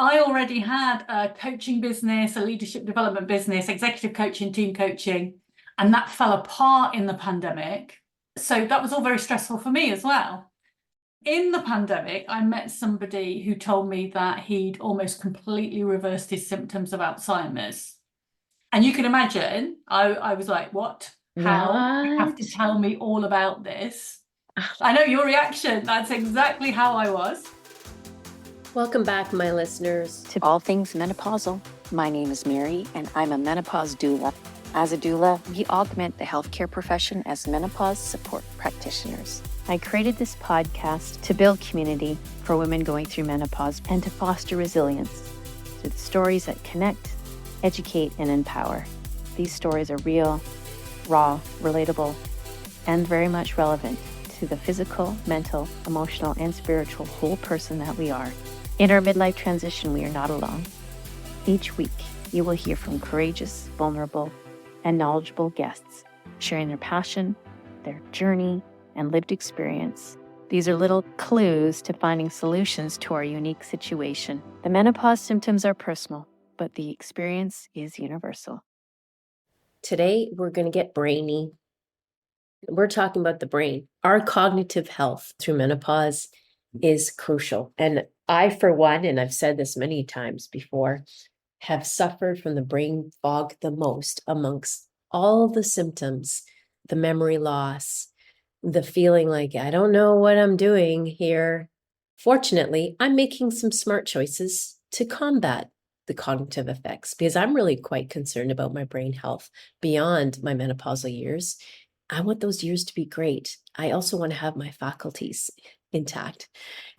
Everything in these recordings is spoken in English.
I already had a coaching business, a leadership development business, executive coaching, team coaching, and that fell apart in the pandemic. So that was all very stressful for me as well. In the pandemic, I met somebody who told me that he'd almost completely reversed his symptoms of Alzheimer's. And you can imagine, I was like, what? How? You have to What? tell me all about this. I know your reaction. That's exactly how I was. Welcome back, my listeners, to All Things Menopausal. My name is Mary, and I'm a menopause doula. As a doula, we augment the healthcare profession as menopause support practitioners. I created this podcast to build community for women going through menopause and to foster resilience through the stories that connect, educate, and empower. These stories are real, raw, relatable, and very much relevant to the physical, mental, emotional, and spiritual whole person that we are. In our midlife transition, we are not alone. Each week, you will hear from courageous, vulnerable, and knowledgeable guests, sharing their passion, their journey, and lived experience. These are little clues to finding solutions to our unique situation. The menopause symptoms are personal, but the experience is universal. Today, we're going to get brainy. We're talking about the brain. Our cognitive health through menopause is crucial. And I, for one, and I've said this many times before, have suffered from the brain fog the most amongst all the symptoms, the memory loss, the feeling like, I don't know what I'm doing here. Fortunately, I'm making some smart choices to combat the cognitive effects because I'm really quite concerned about my brain health beyond my menopausal years. I want those years to be great. I also want to have my faculties intact.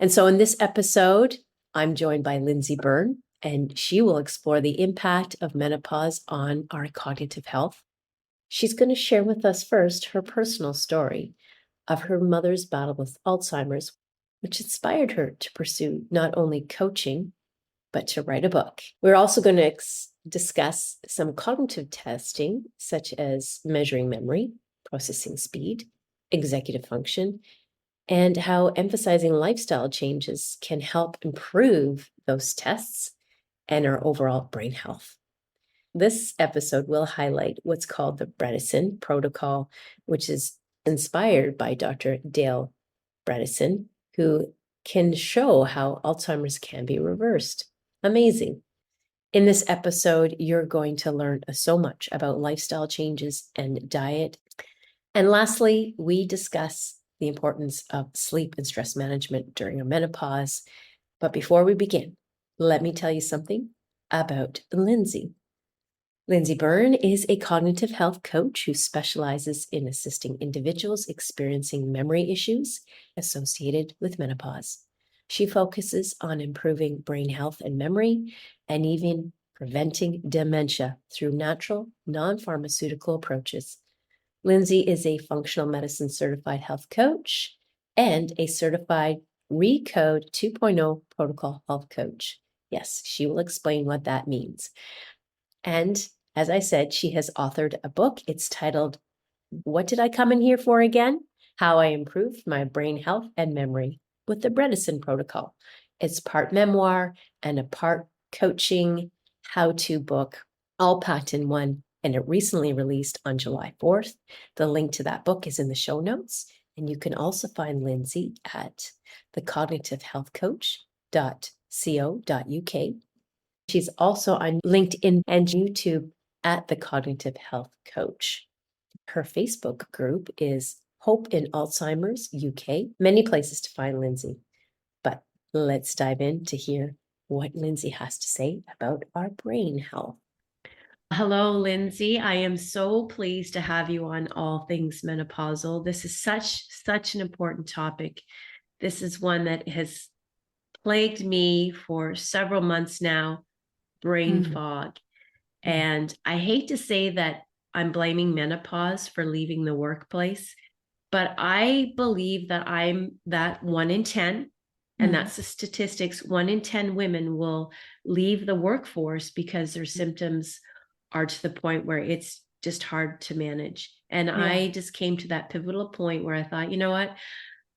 And so in this episode, I'm joined by Lindsey Byrne, and she will explore the impact of menopause on our cognitive health. She's going to share with us first her personal story of her mother's battle with Alzheimer's, which inspired her to pursue not only coaching, but to write a book. We're also going to discuss some cognitive testing, such as measuring memory, processing speed, executive function, and how emphasizing lifestyle changes can help improve those tests and our overall brain health. This episode will highlight what's called the Bredesen Protocol, which is inspired by Dr. Dale Bredesen, who can show how Alzheimer's can be reversed. Amazing. In this episode, you're going to learn so much about lifestyle changes and diet. And lastly, we discuss the importance of sleep and stress management during a menopause. But before we begin, let me tell you something about Lindsey. Lindsey Byrne is a cognitive health coach who specializes in assisting individuals experiencing memory issues associated with menopause. She focuses on improving brain health and memory, and even preventing dementia through natural, non-pharmaceutical approaches. Lindsey is a functional medicine certified health coach and a certified RECODE 2.0 protocol health coach. Yes, she will explain what that means. And as I said, she has authored a book. It's titled, What Did I Come in Here For Again? How I Improved My Brain Health and Memory with the Bredesen Protocol. It's part memoir and a part coaching how-to book, all packed in one. And it recently released on July 4th. The link to that book is in the show notes. And you can also find Lindsey at thecognitivehealthcoach.co.uk. She's also on LinkedIn and YouTube at The Cognitive Health Coach. Her Facebook group is Hope in Alzheimer's UK. Many places to find Lindsey. But let's dive in to hear what Lindsey has to say about our brain health. Hello, Lindsey. I am so pleased to have you on All Things Menopausal. This is such an important topic. This is one that has plagued me for several months now, brain fog. And I hate to say that I'm blaming menopause for leaving the workplace, but I believe that I'm that 1 in 10, and that's the statistics. 1 in 10 women will leave the workforce because their symptoms are to the point where it's just hard to manage. And I just came to that pivotal point where I thought, you know what?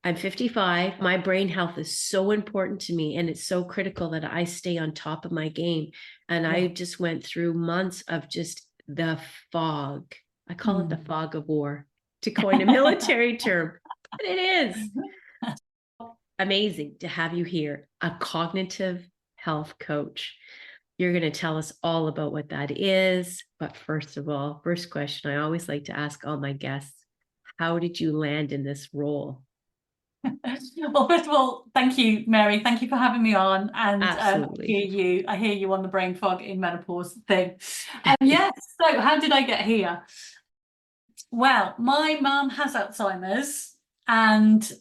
I'm 55. My brain health is so important to me, and it's so critical that I stay on top of my game. And I just went through months of just the fog. I call it the fog of war, to coin a military term, but it is amazing to have you here, a cognitive health coach. You're going to tell us all about what that is. But first of all, first question I always like to ask all my guests, how did you land in this role? Well, first of all, thank you, Mary. Thank you for having me on. And Absolutely. I hear you on the brain fog in menopause thing. Yes. So how did I get here? Well, my mum has Alzheimer's, and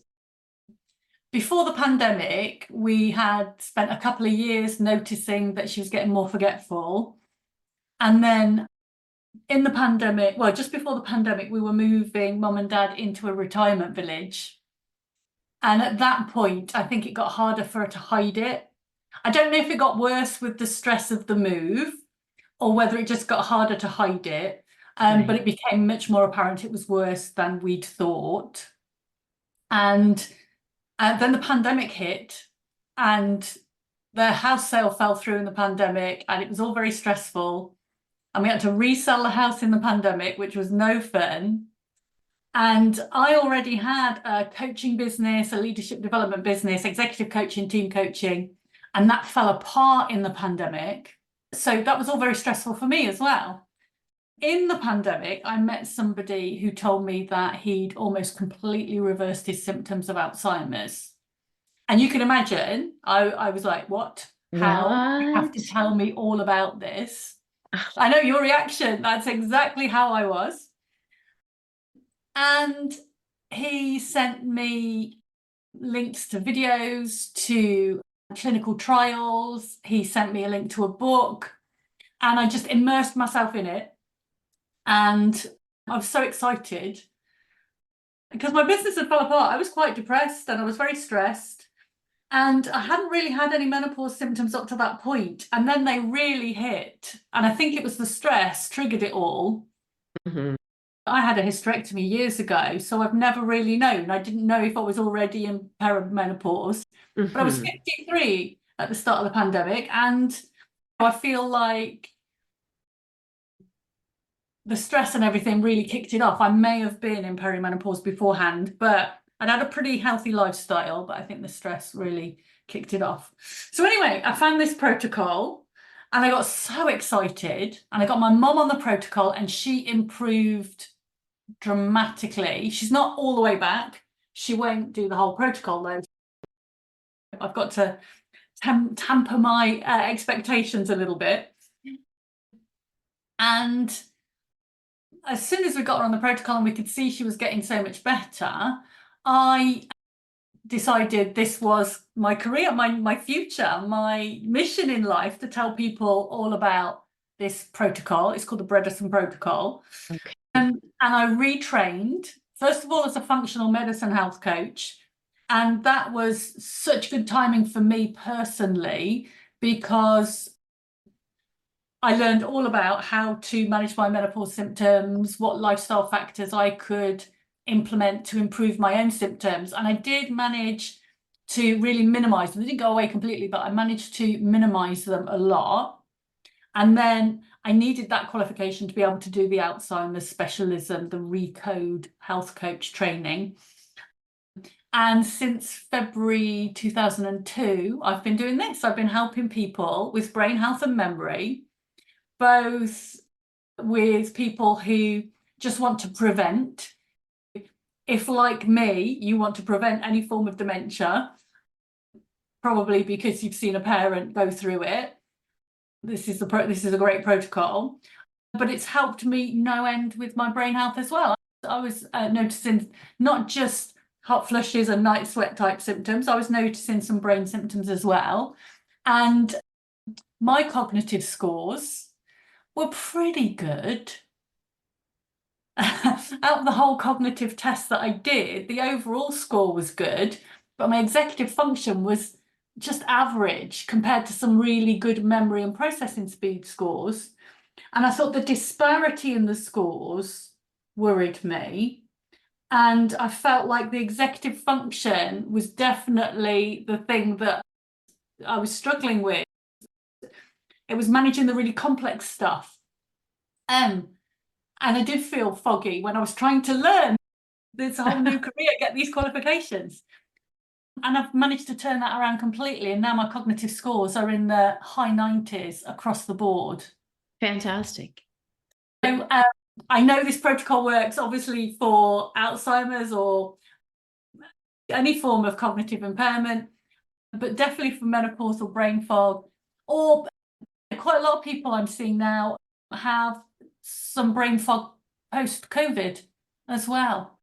before the pandemic, we had spent a couple of years noticing that she was getting more forgetful. And then in the pandemic, well, just before the pandemic, we were moving mum and dad into a retirement village. And at that point, I think it got harder for her to hide it. I don't know if it got worse with the stress of the move or whether it just got harder to hide it. But it became much more apparent it was worse than we'd thought. And then the pandemic hit, and the house sale fell through in the pandemic, and it was all very stressful. And we had to resell the house in the pandemic, which was no fun. And I already had a coaching business, a leadership development business, executive coaching, team coaching, and that fell apart in the pandemic. So that was all very stressful for me as well. In the pandemic, I met somebody who told me that he'd almost completely reversed his symptoms of Alzheimer's. And you can imagine, I was like, what? How? You have to tell me all about this. I know your reaction. That's exactly how I was. And he sent me links to videos, to clinical trials. He sent me a link to a book, and I just immersed myself in it. And I was so excited because my business had fell apart. I was quite depressed and I was very stressed. And I hadn't really had any menopause symptoms up to that point. And then they really hit. And I think it was the stress triggered it all. Mm-hmm. I had a hysterectomy years ago, so I've never really known. I didn't know if I was already in perimenopause, but I was 53 at the start of the pandemic, and I feel like the stress and everything really kicked it off. I may have been in perimenopause beforehand, but I'd had a pretty healthy lifestyle, but I think the stress really kicked it off. So anyway, I found this protocol and I got so excited, and I got my mum on the protocol, and she improved dramatically. She's not all the way back. She won't do the whole protocol though. I've got to tamper my expectations a little bit. And as soon as we got her on the protocol and we could see she was getting so much better, I decided this was my career, my future, my mission in life, to tell people all about this protocol. It's called the Bredesen Protocol. Okay. And I retrained, first of all, as a functional medicine health coach. And that was such good timing for me personally, because I learned all about how to manage my menopause symptoms, what lifestyle factors I could implement to improve my own symptoms. And I did manage to really minimize them. They didn't go away completely, but I managed to minimize them a lot. And then I needed that qualification to be able to do the Alzheimer's specialism, the Recode health coach training. And since February 2002, I've been doing this. I've been helping people with brain health and memory, both with people who just want to prevent. If, like me, you want to prevent any form of dementia, probably because you've seen a parent go through it, this is a great protocol. But it's helped me no end with my brain health as well. I was noticing not just hot flushes and night sweat type symptoms, I was noticing some brain symptoms as well. And my cognitive scores were pretty good. Out of the whole cognitive test that I did, the overall score was good, but my executive function was just average compared to some really good memory and processing speed scores. And I thought the disparity in the scores worried me. And I felt like the executive function was definitely the thing that I was struggling with. It was managing the really complex stuff. And I did feel foggy when I was trying to learn this whole new career, get these qualifications. And I've managed to turn that around completely. And now my cognitive scores are in the high 90s across the board. Fantastic. So I know this protocol works obviously for Alzheimer's or any form of cognitive impairment, but definitely for menopausal brain fog, or quite a lot of people I'm seeing now have some brain fog post-COVID as well.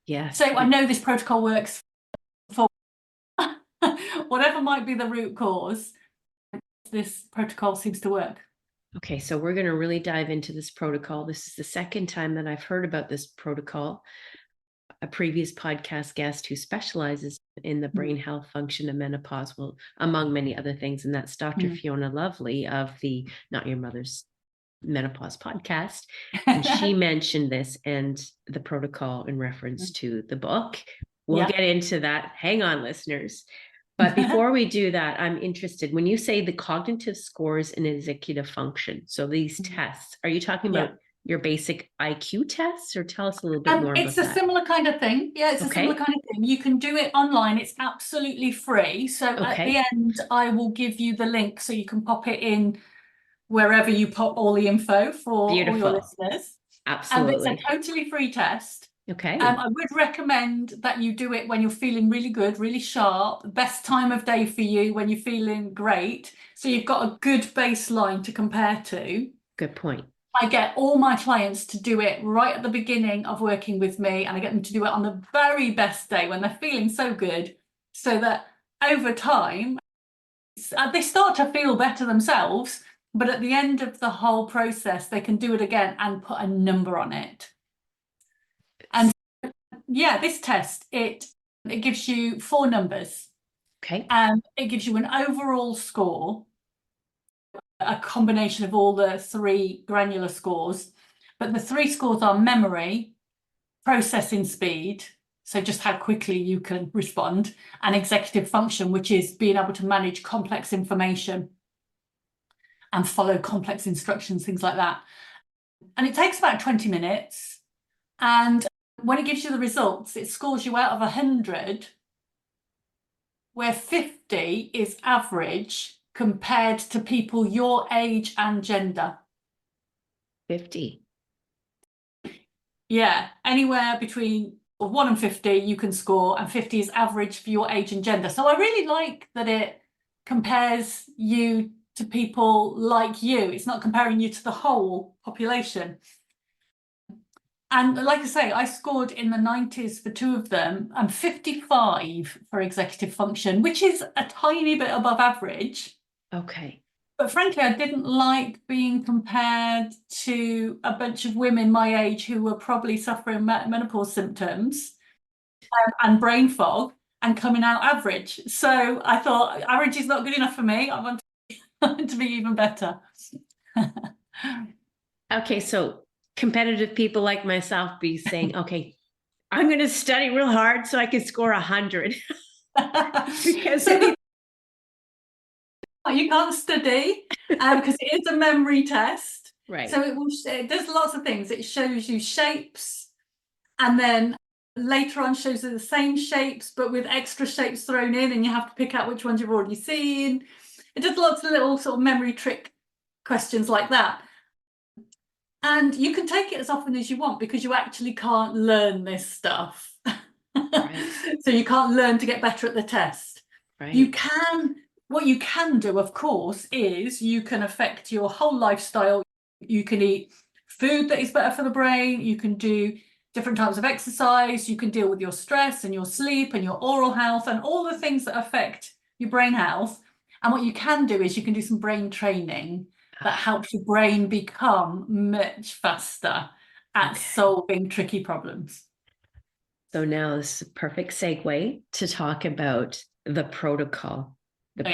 Yes. So I know this protocol works for whatever might be the root cause. This protocol seems to work. Okay, so we're going to really dive into this protocol. This is the second time that I've heard about this protocol. A previous podcast guest who specializes in the brain health function of menopause, well, among many other things, and that's Dr. Fiona Lovely of the Not Your Mother's Menopause podcast. And she mentioned this and the protocol in reference to the book. We'll get into that. Hang on, listeners. But before we do that, I'm interested, when you say the cognitive scores and executive function, so these tests, are you talking about your basic IQ tests, or tell us a little bit more about that? It's a similar kind of thing. Yeah, it's a similar kind of thing. You can do it online. It's absolutely free. So at the end, I will give you the link so you can pop it in wherever you pop all the info for all your listeners. Absolutely. It's a totally free test. Okay. I would recommend that you do it when you're feeling really good, really sharp, best time of day for you when you're feeling great. So you've got a good baseline to compare to. Good point. I get all my clients to do it right at the beginning of working with me, and I get them to do it on the very best day when they're feeling so good, so that over time they start to feel better themselves, but at the end of the whole process they can do it again and put a number on it. And yeah, this test, it gives you 4 numbers. Okay. And it gives you an overall score, a combination of all the 3 granular scores, but the 3 scores are memory, processing speed, so just how quickly you can respond, and executive function, which is being able to manage complex information and follow complex instructions, things like that. And it takes about 20 minutes. And when it gives you the results, it scores you out of 100, where 50 is average compared to people your age and gender. 50. Yeah, anywhere between 1 and 50 you can score, and 50 is average for your age and gender. So I really like that it compares you to people like you. It's not comparing you to the whole population. And like I say, I scored in the 90s for 2 of them and 55 for executive function, which is a tiny bit above average. Okay. But frankly, I didn't like being compared to a bunch of women my age who were probably suffering menopause symptoms and brain fog and coming out average. So I thought average is not good enough for me. I want to be even better. Okay, so competitive people like myself be saying, okay, I'm going to study real hard so I can score 100. Because you can't study because it is a memory test. Right. So it does lots of things. It shows you shapes, and then later on shows you the same shapes but with extra shapes thrown in, and you have to pick out which ones you've already seen. It does lots of little sort of memory trick questions like that. And you can take it as often as you want because you actually can't learn this stuff. Right. So you can't learn to get better at the test. Right. What you can do, of course, is you can affect your whole lifestyle. You can eat food that is better for the brain. You can do different types of exercise. You can deal with your stress and your sleep and your oral health and all the things that affect your brain health. And what you can do is you can do some brain training that helps your brain become much faster at solving tricky problems. So now this is a perfect segue to talk about the protocol, the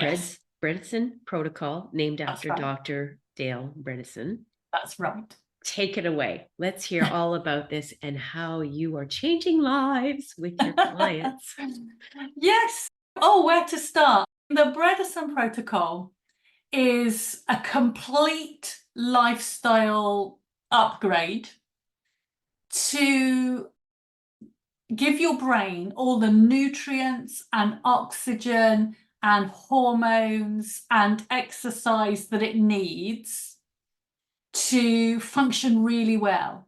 Bredesen Protocol, named after Dr. Dale Bredesen. That's right. take it away. Let's hear all about this and how you are changing lives with your clients. Yes. Oh, where to start? The Bredesen Protocol is a complete lifestyle upgrade to give your brain all the nutrients and oxygen and hormones and exercise that it needs to function really well.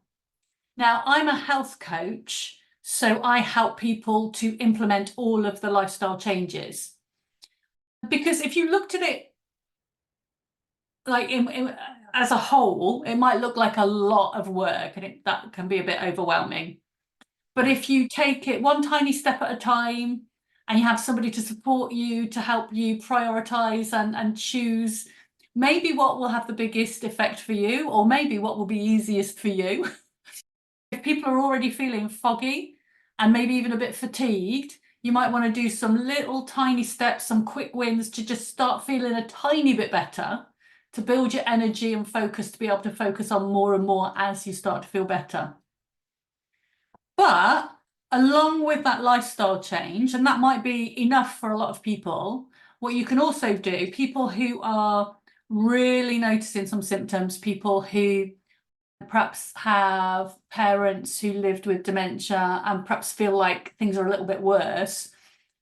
Now, I'm a health coach, so I help people to implement all of the lifestyle changes. Because if you looked at it like as a whole, it might look like a lot of work, and that can be a bit overwhelming. But if you take it one tiny step at a time, and you have somebody to support you, to help you prioritize and choose maybe what will have the biggest effect for you, or maybe what will be easiest for you. If people are already feeling foggy and maybe even a bit fatigued, you might want to do some little tiny steps, some quick wins to just start feeling a tiny bit better, to build your energy and focus, to be able to focus on more and more as you start to feel better. But along with that lifestyle change, and that might be enough for a lot of people, what you can also do, people who are really noticing some symptoms, people who perhaps have parents who lived with dementia and perhaps feel like things are a little bit worse,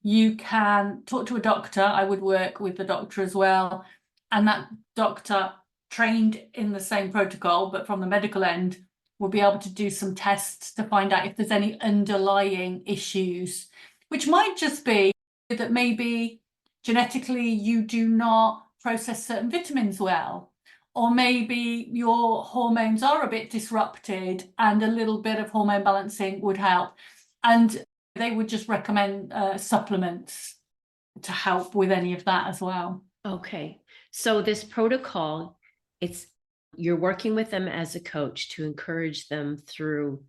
you can talk to a doctor. I would work with the doctor as well. And that doctor, trained in the same protocol, but from the medical end, will be able to do some tests to find out if there's any underlying issues, which might just be that maybe genetically you do not process certain vitamins well, or maybe your hormones are a bit disrupted and a little bit of hormone balancing would help. And they would just recommend supplements to help with any of that as well. Okay. So this protocol, you're working with them as a coach to encourage them through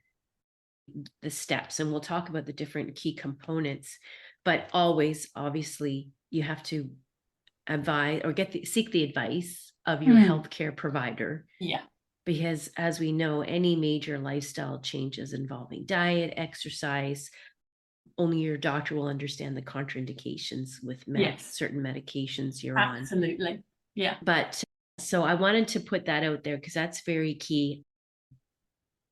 the steps. And we'll talk about the different key components, but always, obviously, you have to advise or seek the advice of your healthcare provider. Yeah. Because as we know, any major lifestyle changes involving diet, exercise, only your doctor will understand the contraindications with certain medications you're on. Absolutely. Yeah. But so I wanted to put that out there because that's very key.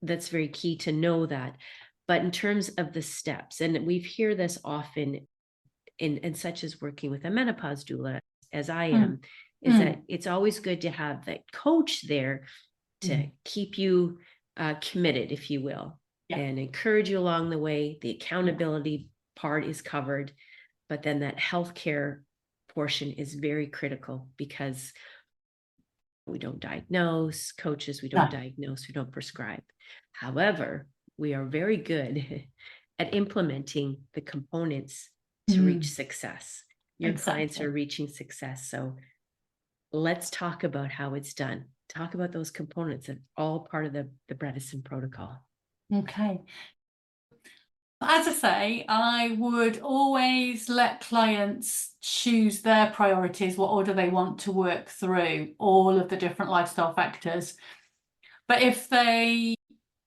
That's very key to know that. But in terms of the steps, and we hear this often in such as working with a menopause doula, as I am, is that it's always good to have that coach there to keep you committed, if you will, and encourage you along the way. The accountability part is covered, but then that healthcare portion is very critical because we don't diagnose, coaches, we don't diagnose, we don't prescribe. However, we are very good at implementing the components to reach success. Your clients are reaching success. So let's talk about how it's done. Talk about those components that are all part of the Bredesen Protocol. Okay. As I say, I would always let clients choose their priorities, what order they want to work through all of the different lifestyle factors. But if they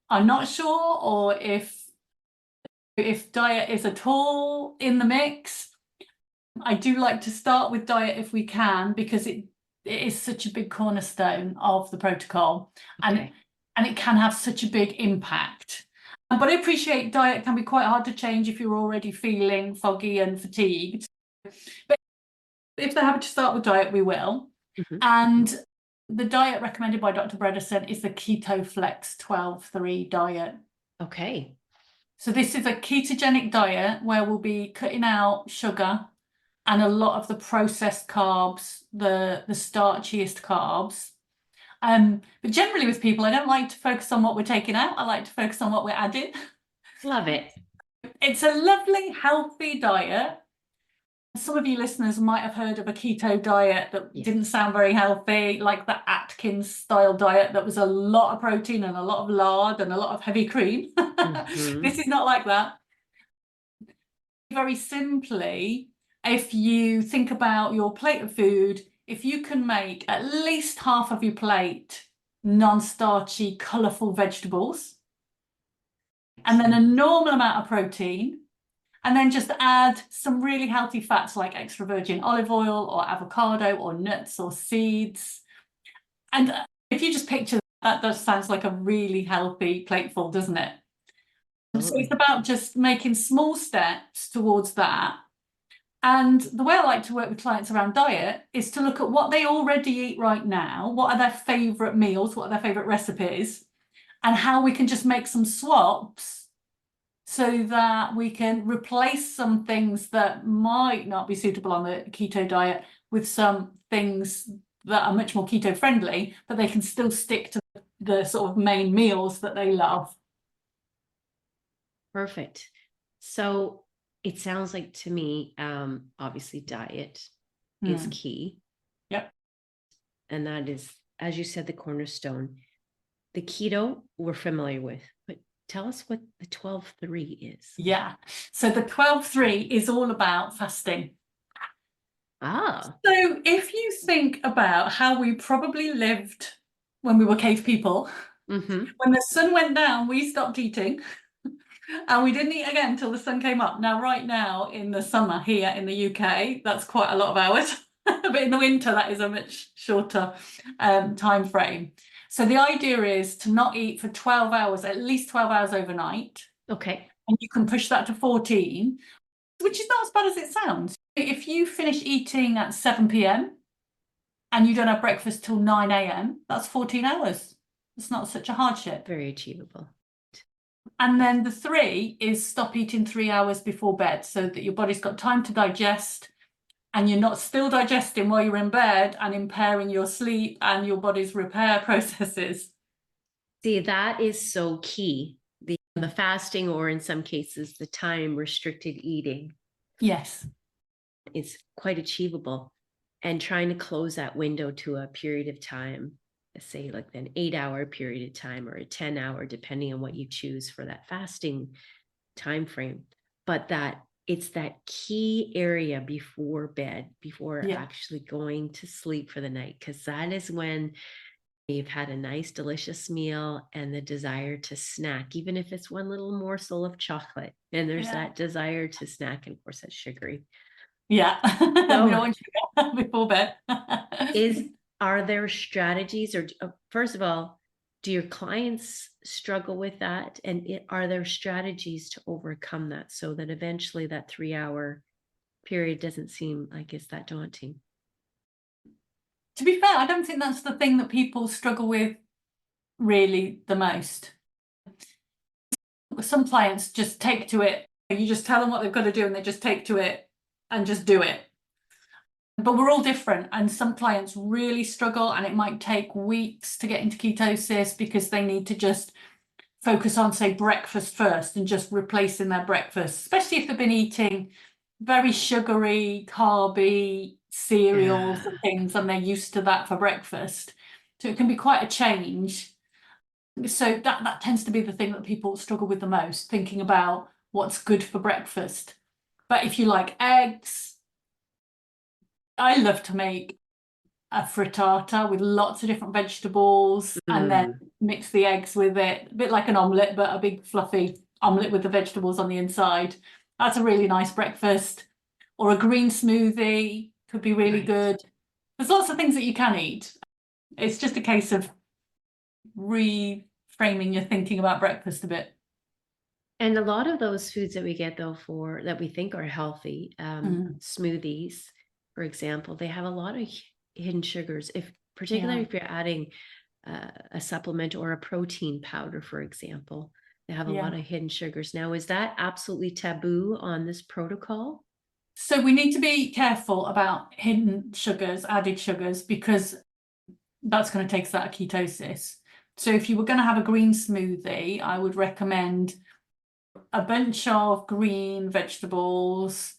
are not sure, or if diet is at all in the mix, I do like to start with diet if we can, because it is such a big cornerstone of the protocol, and it can have such a big impact. But I appreciate diet can be quite hard to change if you're already feeling foggy and fatigued. But if they're happy to start with diet, we will. And the diet recommended by Dr. Bredesen is the Keto Flex 12-3 diet. Okay. So this is a ketogenic diet where we'll be cutting out sugar and a lot of the processed carbs, the starchiest carbs. But generally with people, I don't like to focus on what we're taking out. I like to focus on what we're adding. Love it. It's a lovely, healthy diet. Some of you listeners might have heard of a keto diet that didn't sound very healthy, like the Atkins style diet that was a lot of protein and a lot of lard and a lot of heavy cream. This is not like that. Very simply, if you think about your plate of food, if you can make at least half of your plate non-starchy, colourful vegetables, and then a normal amount of protein, and then just add some really healthy fats like extra virgin olive oil or avocado or nuts or seeds. And if you just picture that, that sounds like a really healthy plateful, doesn't it? So it's about just making small steps towards that. And the way I like to work with clients around diet is to look at what they already eat right now, what are their favourite meals, what are their favourite recipes, and how we can just make some swaps so that we can replace some things that might not be suitable on the keto diet with some things that are much more keto friendly, but they can still stick to the sort of main meals that they love. Perfect. So it sounds like to me, obviously diet is key. Yep. And that is, as you said, the cornerstone. The keto we're familiar with, but tell us what the 12-3 is. Yeah. So the 12-3 is all about fasting. Ah. So if you think about how we probably lived when we were cave people, when the sun went down, we stopped eating. And we didn't eat again until the sun came up. Now, right now in the summer here in the UK, that's quite a lot of hours. But in the winter, that is a much shorter time frame. So the idea is to not eat for 12 hours, at least 12 hours overnight. Okay. And you can push that to 14, which is not as bad as it sounds. If you finish eating at 7 p.m. and you don't have breakfast till 9 a.m., that's 14 hours. It's not such a hardship. Very achievable. And then the 3 is stop eating 3 hours before bed so that your body's got time to digest and you're not still digesting while you're in bed and impairing your sleep and your body's repair processes. See, that is so key. The fasting, or in some cases, the time restricted eating. Yes. Is quite achievable. And trying to close that window to a period of time, say like an 8-hour period of time or a 10-hour, depending on what you choose for that fasting time frame. But that it's that key area before bed, before actually going to sleep for the night, because that is when you've had a nice, delicious meal and the desire to snack, even if it's one little morsel of chocolate. And there's that desire to snack, and of course, that's sugary. Yeah, we don't want sugar before bed. Are there strategies, or first of all, do your clients struggle with that? And are there strategies to overcome that so that eventually that 3-hour period doesn't seem like it's that daunting? To be fair, I don't think that's the thing that people struggle with really the most. Some clients just take to it. You just tell them what they've got to do and they just take to it and just do it. But we're all different, and some clients really struggle and it might take weeks to get into ketosis because they need to just focus on, say, breakfast first and just replacing their breakfast, especially if they've been eating very sugary, carby cereals and things and they're used to that for breakfast. So it can be quite a change. So that tends to be the thing that people struggle with the most, thinking about what's good for breakfast. But if you like eggs, I love to make a frittata with lots of different vegetables and then mix the eggs with it, a bit like an omelette, but a big fluffy omelette with the vegetables on the inside. That's a really nice breakfast. Or a green smoothie could be really good. There's lots of things that you can eat. It's just a case of reframing your thinking about breakfast a bit. And a lot of those foods that we get, though, for that we think are healthy, smoothies, for example, they have a lot of hidden sugars. Particularly if you're adding a supplement or a protein powder, for example, they have a lot of hidden sugars. Now, is that absolutely taboo on this protocol? So we need to be careful about hidden sugars, added sugars, because that's going to take us out of ketosis. So if you were going to have a green smoothie, I would recommend a bunch of green vegetables,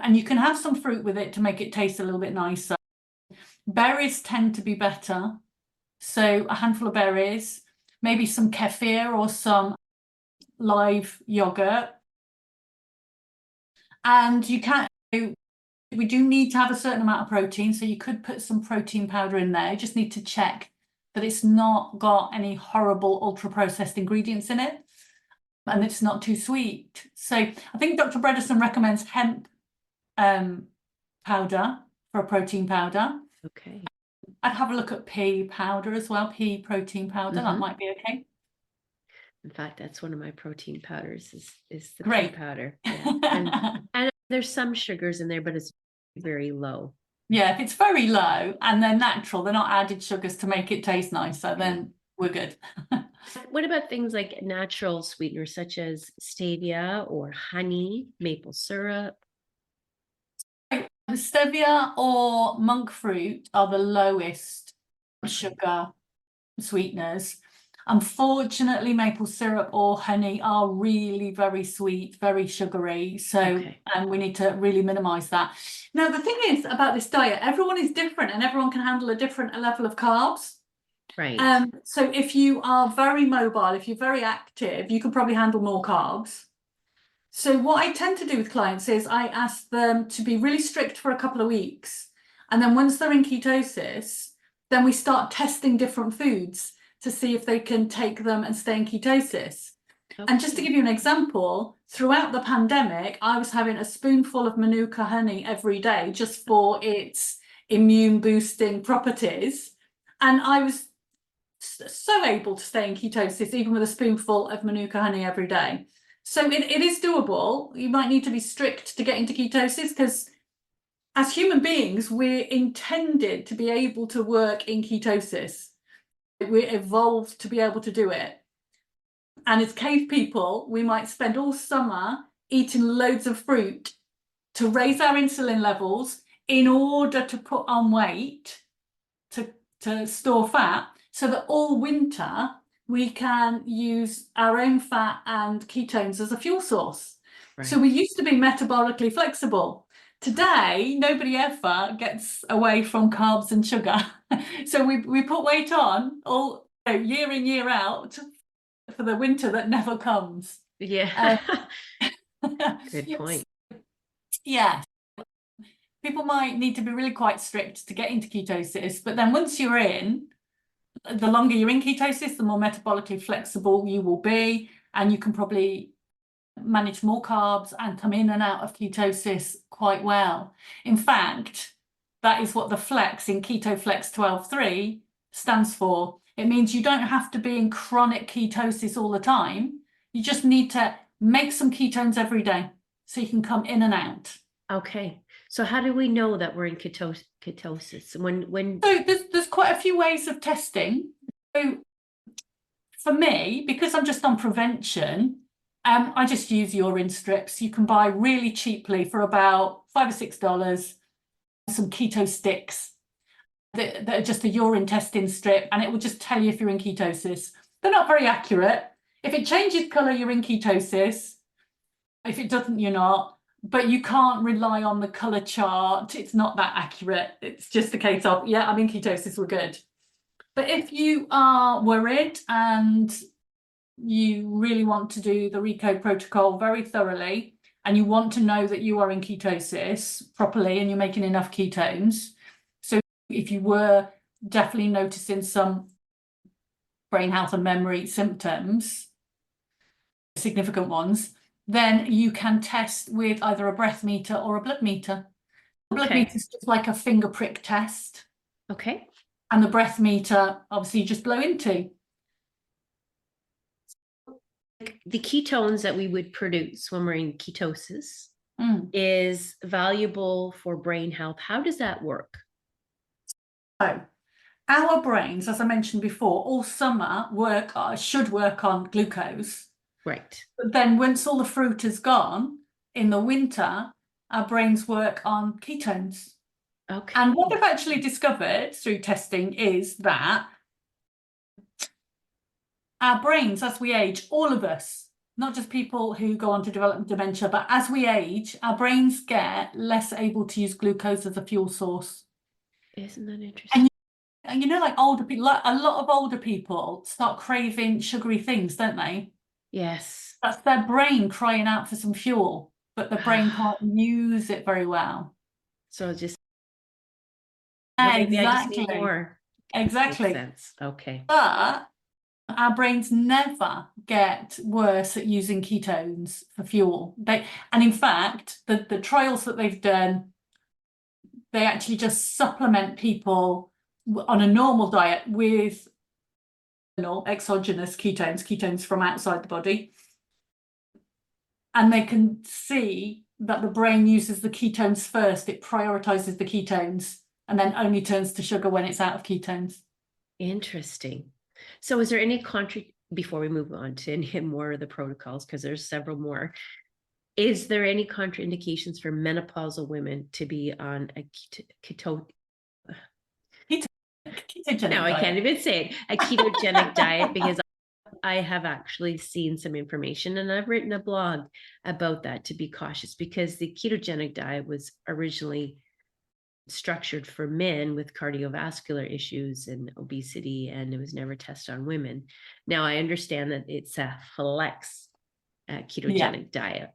and you can have some fruit with it to make it taste a little bit nicer. Berries tend to be better. So a handful of berries, maybe some kefir or some live yogurt. And we do need to have a certain amount of protein, so you could put some protein powder in there. You just need to check that it's not got any horrible ultra-processed ingredients in it, and it's not too sweet. So I think Dr. Bredesen recommends hemp powder for a protein powder. Okay. I'd have a look at pea powder as well, pea protein powder. That might be okay. In fact, that's one of my protein powders is the Great. pea powder. Yeah. And there's some sugars in there, but it's very low. Yeah, if it's very low and they're natural, they're not added sugars to make it taste nicer, then we're good. What about things like natural sweeteners such as stevia or honey, maple syrup? Stevia or monk fruit are the lowest sugar sweeteners. Unfortunately, maple syrup or honey are really very sweet, very sugary. So, and we need to really minimize that. Now, the thing is about this diet, everyone is different and everyone can handle a different level of carbs. Right. So if you are very mobile, if you're very active, you can probably handle more carbs. So what I tend to do with clients is I ask them to be really strict for a couple of weeks. And then once they're in ketosis, then we start testing different foods to see if they can take them and stay in ketosis. Okay. And just to give you an example, throughout the pandemic, I was having a spoonful of Manuka honey every day just for its immune boosting properties. And I was so able to stay in ketosis, even with a spoonful of Manuka honey every day. So it is doable. You might need to be strict to get into ketosis because as human beings, we're intended to be able to work in ketosis. We're evolved to be able to do it. And as cave people, we might spend all summer eating loads of fruit to raise our insulin levels in order to put on weight, to store fat, so that all winter we can use our own fat and ketones as a fuel source. Right. So we used to be metabolically flexible. Today, nobody ever gets away from carbs and sugar. So we put weight on all year in, year out for the winter that never comes. Yeah. Good point. Yeah. People might need to be really quite strict to get into ketosis, but then once you're in, the longer you're in ketosis, the more metabolically flexible you will be, and you can probably manage more carbs and come in and out of ketosis quite well. In fact, that is what the flex in Keto Flex 12.3 stands for. It means you don't have to be in chronic ketosis all the time. You just need to make some ketones every day so you can come in and out. Okay. So how do we know that we're in ketosis? So there's quite a few ways of testing. So for me, because I'm just on prevention, I just use urine strips. You can buy really cheaply for about $5 or $6 some keto sticks that are just a urine testing strip, and it will just tell you if you're in ketosis. They're not very accurate. If it changes colour, you're in ketosis. If it doesn't, you're not. But you can't rely on the colour chart. It's not that accurate. It's just a case of, yeah, I'm in ketosis, we're good. But if you are worried and you really want to do the RECODE protocol very thoroughly, and you want to know that you are in ketosis properly and you're making enough ketones. So if you were definitely noticing some brain health and memory symptoms, significant ones, then you can test with either a breath meter or a blood meter. The blood meter is just like a finger prick test. Okay. And the breath meter, obviously, you just blow into. The ketones that we would produce when we're in ketosis is valuable for brain health. How does that work? So, our brains, as I mentioned before, all summer should work on glucose. Right. But then once all the fruit is gone, in the winter, our brains work on ketones. Okay. And what they've actually discovered through testing is that our brains, as we age, all of us, not just people who go on to develop dementia, but as we age, our brains get less able to use glucose as a fuel source. Isn't that interesting? And you know, like older people, like a lot of older people start craving sugary things, don't they? Yes. That's their brain crying out for some fuel, but the brain can't use it very well. So just exactly. I just need more. Exactly. sense. Okay. But our brains never get worse at using ketones for fuel. And in fact, the trials that they've done, they actually just supplement people on a normal diet with exogenous ketones from outside the body. And they can see that the brain uses the ketones first. It prioritizes the ketones and then only turns to sugar when it's out of ketones. Interesting. So is there any before we move on to any more of the protocols, because there's several more, is there any contraindications for menopausal women to be on a ketogenic now diet? I can't even say it, a ketogenic diet, because I have actually seen some information and I've written a blog about that, to be cautious, because the ketogenic diet was originally structured for men with cardiovascular issues and obesity, and it was never tested on women. Now I understand that it's a flex ketogenic diet,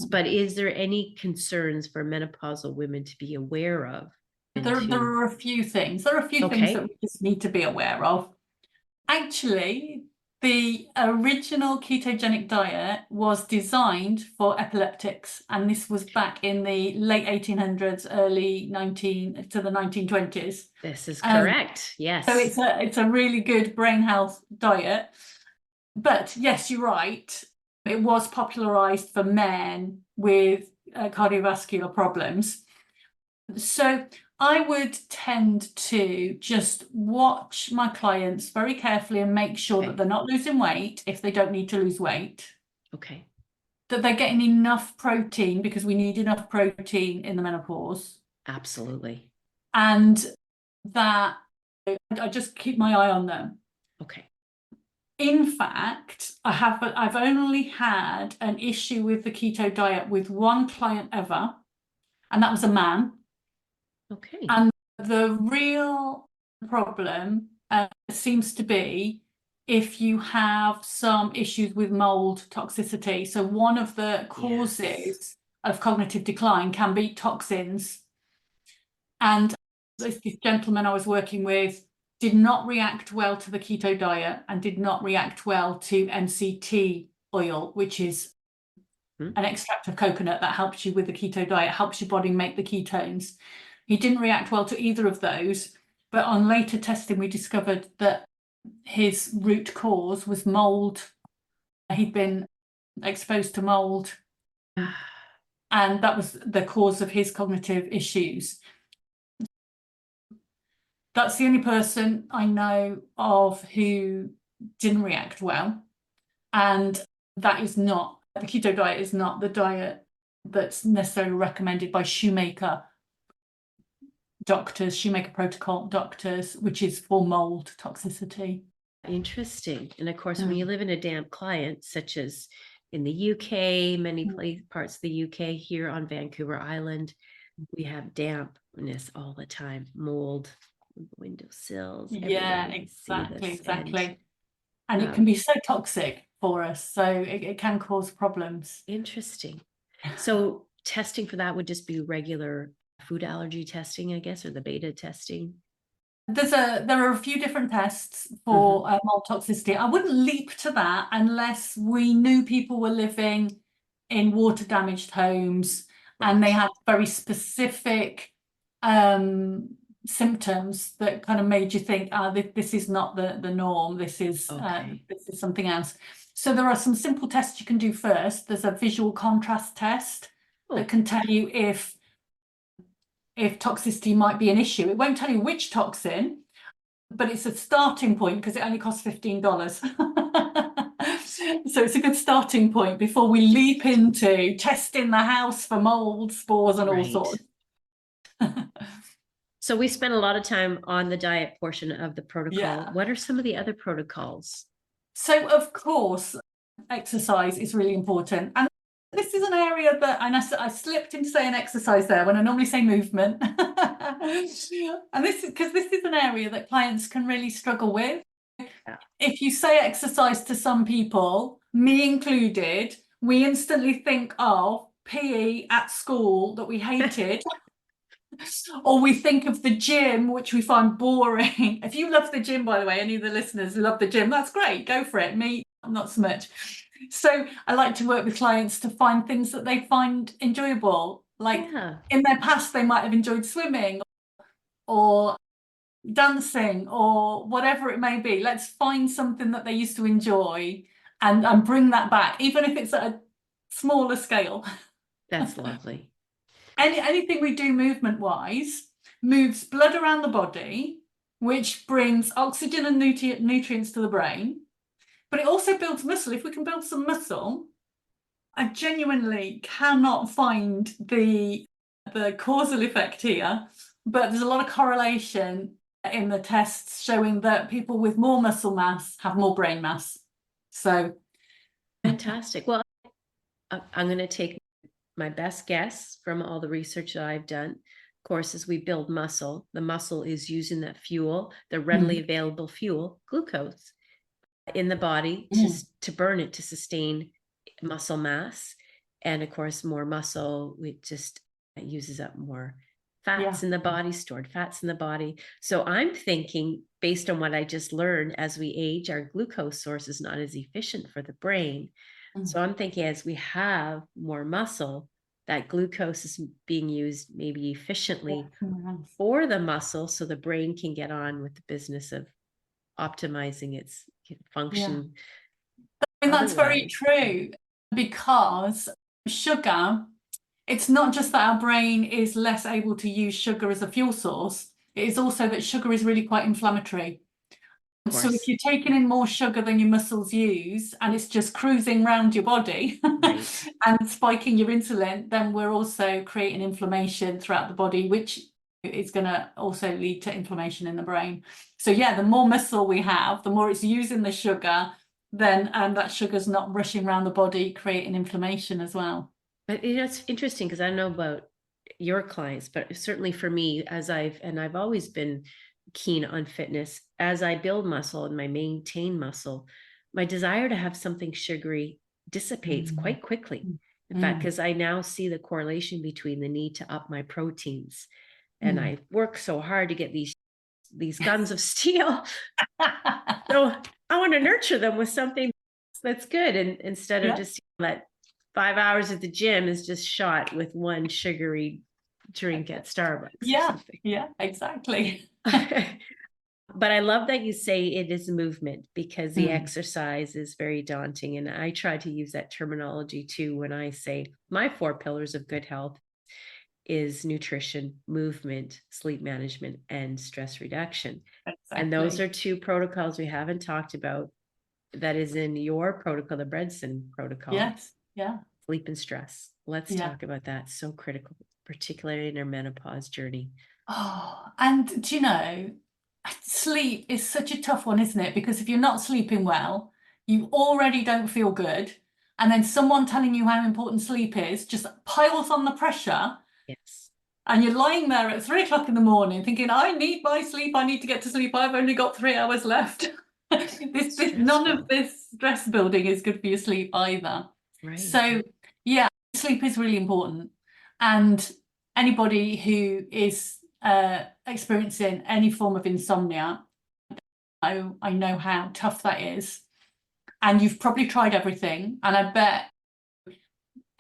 but is there any concerns for menopausal women to be aware of? There are a few things. There are a few things that we just need to be aware of. Actually, the original ketogenic diet was designed for epileptics, and this was back in the late 1800s, early 1920s. This is correct. Yes. So it's a really good brain health diet. But yes, you're right. It was popularized for men with cardiovascular problems. So I would tend to just watch my clients very carefully and make sure that they're not losing weight if they don't need to lose weight. Okay. That they're getting enough protein, because we need enough protein in the menopause. Absolutely. And that I just keep my eye on them. Okay. In fact, I've only had an issue with the keto diet with one client ever, and that was a man. Okay. And the real problem seems to be if you have some issues with mold toxicity. So one of the causes of cognitive decline can be toxins. And this gentleman I was working with did not react well to the keto diet and did not react well to MCT oil, which is an extract of coconut that helps you with the keto diet, helps your body make the ketones. He didn't react well to either of those, but on later testing, we discovered that his root cause was mold. He'd been exposed to mold, and that was the cause of his cognitive issues. That's the only person I know of who didn't react well. And that is not, the keto diet is not the diet that's necessarily recommended by Shoemaker Protocol doctors, which is for mold toxicity. Interesting. And of course, when you live in a damp climate, such as in the UK, many parts of the UK, here on Vancouver Island, we have dampness all the time, mold, windowsills. Yeah, exactly. And it can be so toxic for us, so it can cause problems. Interesting. So testing for that would just be regular food allergy testing, I guess, or the beta testing? There are a few different tests for mold toxicity. I wouldn't leap to that unless we knew people were living in water damaged homes and they had very specific symptoms that kind of made you think, this is not the norm. This is something else. So there are some simple tests you can do first. There's a visual contrast test that can tell you if toxicity might be an issue. It won't tell you which toxin, but it's a starting point because it only costs $15. So it's a good starting point before we leap into testing the house for mold, spores, and all sorts. So we spent a lot of time on the diet portion of the protocol. Yeah. What are some of the other protocols? So, of course, exercise is really important. And this is an area that, and I slipped into saying exercise there when I normally say movement. And this is because this is an area that clients can really struggle with. Yeah. If you say exercise to some people, me included, we instantly think of PE at school that we hated. Or we think of the gym, which we find boring. If you love the gym, by the way, any of the listeners love the gym, that's great, go for it. Me, not so much. So I like to work with clients to find things that they find enjoyable. Like in their past, they might have enjoyed swimming or dancing or whatever it may be. Let's find something that they used to enjoy and bring that back, even if it's at a smaller scale. That's lovely. Anything we do movement wise moves blood around the body, which brings oxygen and nutrients to the brain, but it also builds muscle. If we can build some muscle, I genuinely cannot find the causal effect here, but there's a lot of correlation in the tests showing that people with more muscle mass have more brain mass. So fantastic. Well, I'm going to take my best guess from all the research that I've done. Of course, as we build muscle, the muscle is using that fuel, the readily available fuel, glucose, in the body to burn it, to sustain muscle mass. And of course, more muscle, it just uses up more fats in the body, stored fats in the body. So I'm thinking, based on what I just learned, as we age, our glucose source is not as efficient for the brain. So I'm thinking, as we have more muscle, that glucose is being used maybe efficiently for the muscle, so the brain can get on with the business of optimizing its function. And that's very true, because sugar, it's not just that our brain is less able to use sugar as a fuel source, it is also that sugar is really quite inflammatory. So if you're taking in more sugar than your muscles use and it's just cruising around your body and spiking your insulin, then we're also creating inflammation throughout the body, which is going to also lead to inflammation in the brain. So yeah, the more muscle we have, the more it's using the sugar, then that sugar's not rushing around the body, creating inflammation as well. But it's interesting, because I don't know about your clients, but certainly for me, I've always been keen on fitness, as I build muscle and I maintain muscle, my desire to have something sugary dissipates quite quickly. In fact, because I now see the correlation between the need to up my proteins, and I work so hard to get these guns of steel. So I want to nurture them with something that's good, and instead of just that 5 hours at the gym is just shot with one sugary drink at Starbucks. Yeah, exactly. But I love that you say it is movement, because the exercise is very daunting. And I try to use that terminology too when I say my 4 pillars of good health is nutrition, movement, sleep management, and stress reduction. And those are 2 protocols we haven't talked about that is in your protocol, the Bredesen Protocol. Yes, sleep and stress. Let's talk about that. So critical, particularly in our menopause journey. Oh, and do you know, sleep is such a tough one, isn't it? Because if you're not sleeping well, you already don't feel good. And then someone telling you how important sleep is just piles on the pressure. Yes. And you're lying there at 3 o'clock in the morning thinking, I need my sleep. I need to get to sleep. I've only got 3 hours left. None of this stress building is good for your sleep either. Right. So yeah, sleep is really important. And anybody who is experiencing any form of insomnia, I know how tough that is. And you've probably tried everything. And I bet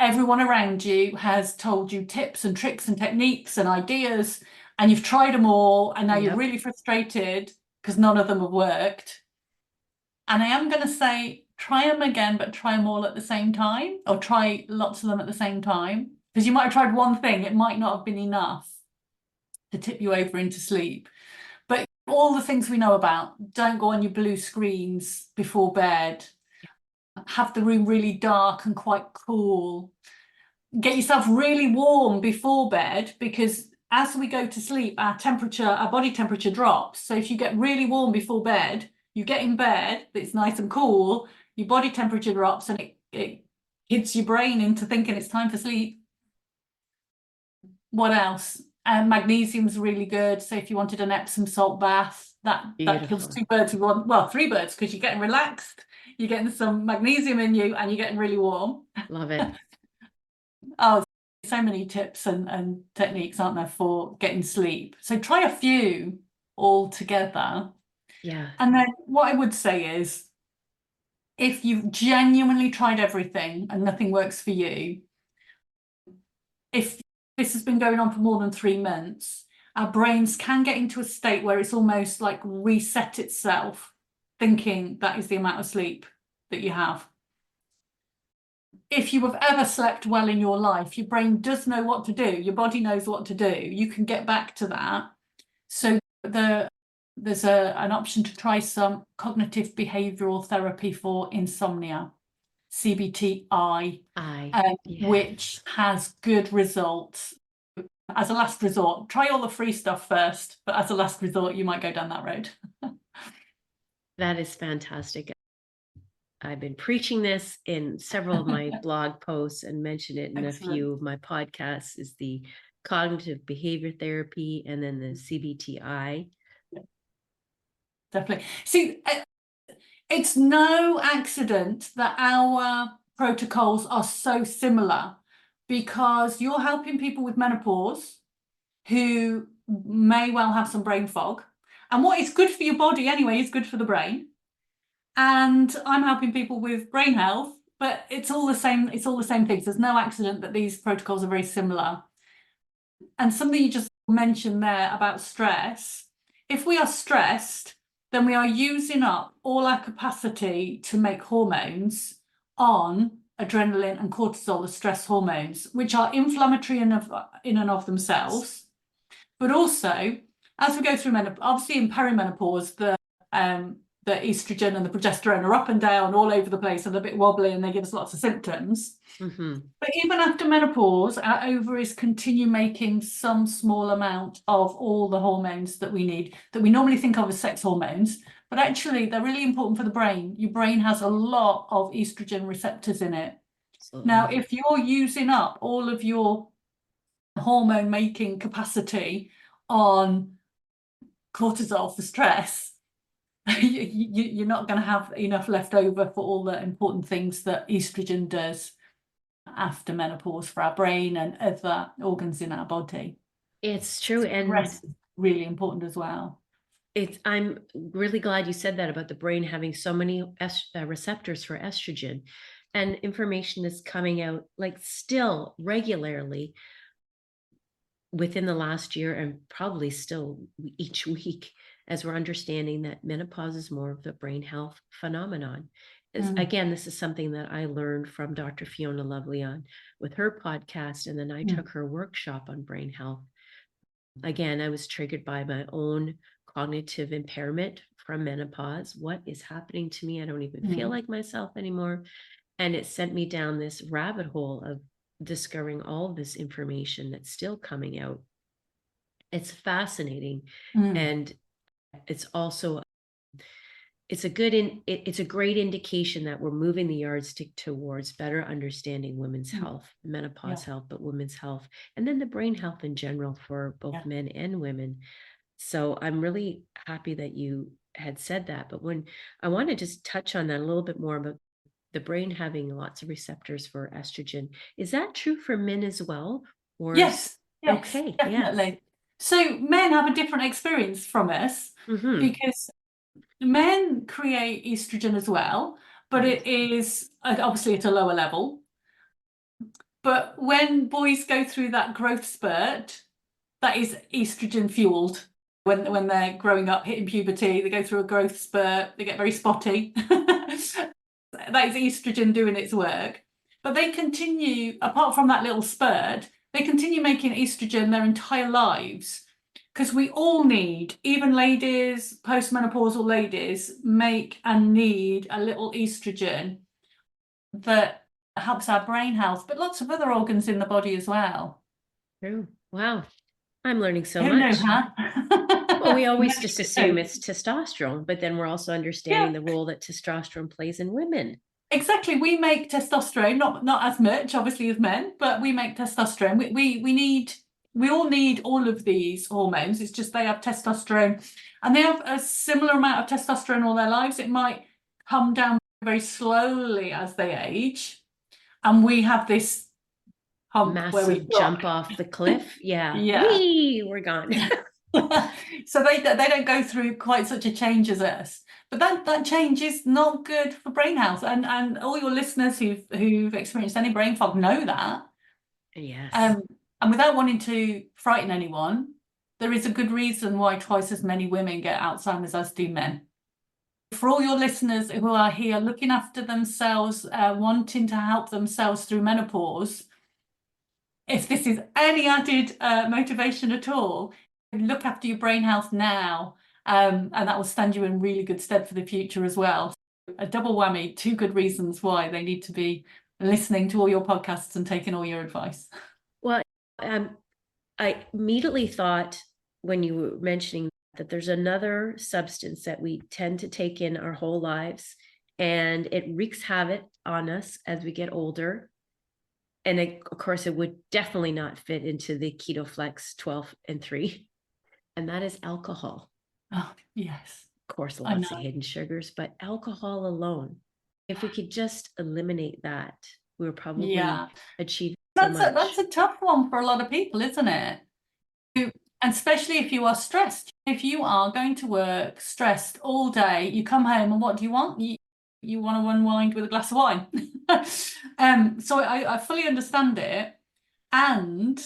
everyone around you has told you tips and tricks and techniques and ideas, and you've tried them all, and now you're really frustrated because none of them have worked. And I am going to say, try them again, but try them all at the same time, or try lots of them at the same time, because you might have tried one thing, it might not have been enough to tip you over into sleep. But all the things we know about, don't go on your blue screens before bed, have the room really dark and quite cool, get yourself really warm before bed, because as we go to sleep, our body temperature drops. So if you get really warm before bed, you get in bed, it's nice and cool, your body temperature drops, and it hits your brain into thinking it's time for sleep. What else? Magnesium's really good. So if you wanted an Epsom salt bath, that kills 2 birds with one, well, 3 birds, because you're getting relaxed, you're getting some magnesium in you, and you're getting really warm. Love it. Oh, so many tips and techniques, aren't there, for getting sleep. So try a few all together. Yeah. And then what I would say is, if you've genuinely tried everything and nothing works for you, if this has been going on for more than 3 months, our brains can get into a state where it's almost like reset itself, thinking that is the amount of sleep that you have. If you have ever slept well in your life, your brain does know what to do. Your body knows what to do. You can get back to that. So there's an option to try some cognitive behavioral therapy for insomnia, CBTI, which has good results. As a last resort, try all the free stuff first, but as a last resort, you might go down that road. That is fantastic. I've been preaching this in several of my blog posts and mentioned it in a few of my podcasts, is the cognitive behavior therapy and then the CBTI. Definitely. See, it's no accident that our protocols are so similar, because you're helping people with menopause who may well have some brain fog. And what is good for your body anyway is good for the brain. And I'm helping people with brain health, but it's all the same things. There's no accident that these protocols are very similar. And something you just mentioned there about stress, if we are stressed, then we are using up all our capacity to make hormones on adrenaline and cortisol, the stress hormones, which are inflammatory in and of themselves. But also, as we go through menopause, obviously in perimenopause, the estrogen and the progesterone are up and down all over the place and a bit wobbly, and they give us lots of symptoms. But even after menopause, our ovaries continue making some small amount of all the hormones that we need, that we normally think of as sex hormones, but actually they're really important for the brain. Your brain has a lot of estrogen receptors in it. Now, if you're using up all of your hormone making capacity on cortisol for stress, you're not going to have enough left over for all the important things that estrogen does after menopause for our brain and other organs in our body. It's true. And rest is really important as well. I'm really glad you said that about the brain having so many receptors for estrogen, and information is coming out like still regularly within the last year, and probably still each week, as we're understanding that menopause is more of the brain health phenomenon. Again, this is something that I learned from Dr. Fiona Lovely with her podcast, and then I took her workshop on brain health. Again, I was triggered by my own cognitive impairment from menopause. What is happening to me? I don't even feel like myself anymore. And it sent me down this rabbit hole of discovering all this information that's still coming out. It's fascinating. And it's also, it's a great indication that we're moving the yardstick towards better understanding women's health, menopause health, but women's health, and then the brain health in general for both men and women. So I'm really happy that you had said that. But when I want to just touch on that a little bit more about the brain having lots of receptors for estrogen, is that true for men as well? Or yes, okay, definitely. Yes. So men have a different experience from us, because men create estrogen as well, but it is obviously at a lower level. But when boys go through that growth spurt, that is estrogen fueled. When they're growing up, hitting puberty, they go through a growth spurt, they get very spotty. That is estrogen doing its work. But they continue, apart from that little spurt, they continue making estrogen their entire lives. Because we all need, even ladies, postmenopausal ladies, make and need a little estrogen that helps our brain health, but lots of other organs in the body as well. True. Wow. I'm learning so much. Well, we always just assume it's testosterone, but then we're also understanding the role that testosterone plays in women. Exactly. We make testosterone, not as much, obviously, as men, but we make testosterone. We all need all of these hormones. It's just they have testosterone, and they have a similar amount of testosterone all their lives. It might come down very slowly as they age, and we have this hump where we Massive jump off the cliff. Yeah. Yeah. Whee, we're gone. So they don't go through quite such a change as us. But that change is not good for brain health. And all your listeners who've experienced any brain fog know that. Yes. And without wanting to frighten anyone, there is a good reason why twice as many women get Alzheimer's as do men. For all your listeners who are here looking after themselves, wanting to help themselves through menopause, if this is any added motivation at all, look after your brain health now, and that will stand you in really good stead for the future as well. A double whammy, two good reasons why they need to be listening to all your podcasts and taking all your advice. Well, I immediately thought when you were mentioning that there's another substance that we tend to take in our whole lives, and it wreaks havoc on us as we get older. And of course, it would definitely not fit into the Keto Flex 12 and 3. And that is alcohol. Oh, yes. Of course, lots of hidden sugars, but alcohol alone, if we could just eliminate that, we'll probably achieve so much. That's a tough one for a lot of people, isn't it? And especially if you are stressed. If you are going to work stressed all day, you come home and what do you want? You want to unwind with a glass of wine. So I fully understand it. And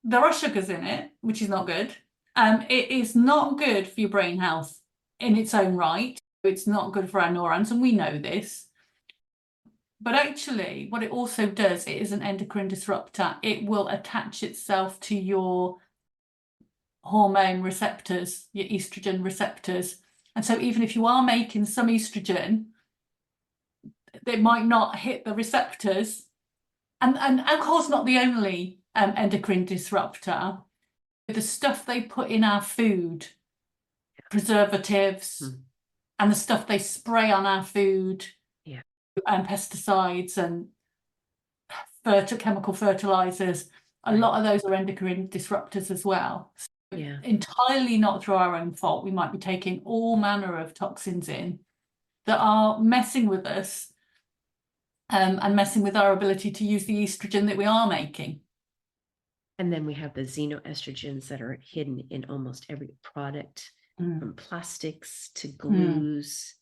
there are sugars in it, which is not good. It is not good for your brain health in its own right. It's not good for our neurons, and we know this. But actually, what it also does, it is an endocrine disruptor. It will attach itself to your hormone receptors, your estrogen receptors. And so even if you are making some estrogen, it might not hit the receptors. And alcohol's not the only endocrine disruptor. The stuff they put in our food, preservatives, and the stuff they spray on our food, and pesticides and chemical fertilizers, a lot of those are endocrine disruptors as well. So entirely not through our own fault. We might be taking all manner of toxins in that are messing with us, and messing with our ability to use the estrogen that we are making. And then we have the xenoestrogens that are hidden in almost every product, from plastics to glues,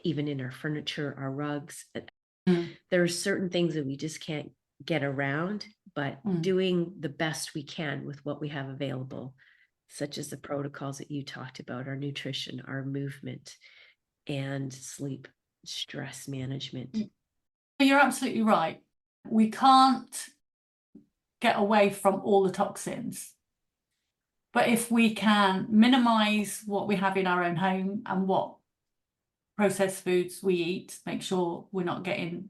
even in our furniture, our rugs. There are certain things that we just can't get around, but doing the best we can with what we have available, such as the protocols that you talked about, our nutrition, our movement, and sleep, stress management. You're absolutely right. We can't get away from all the toxins. But if we can minimize what we have in our own home and what processed foods we eat, make sure we're not getting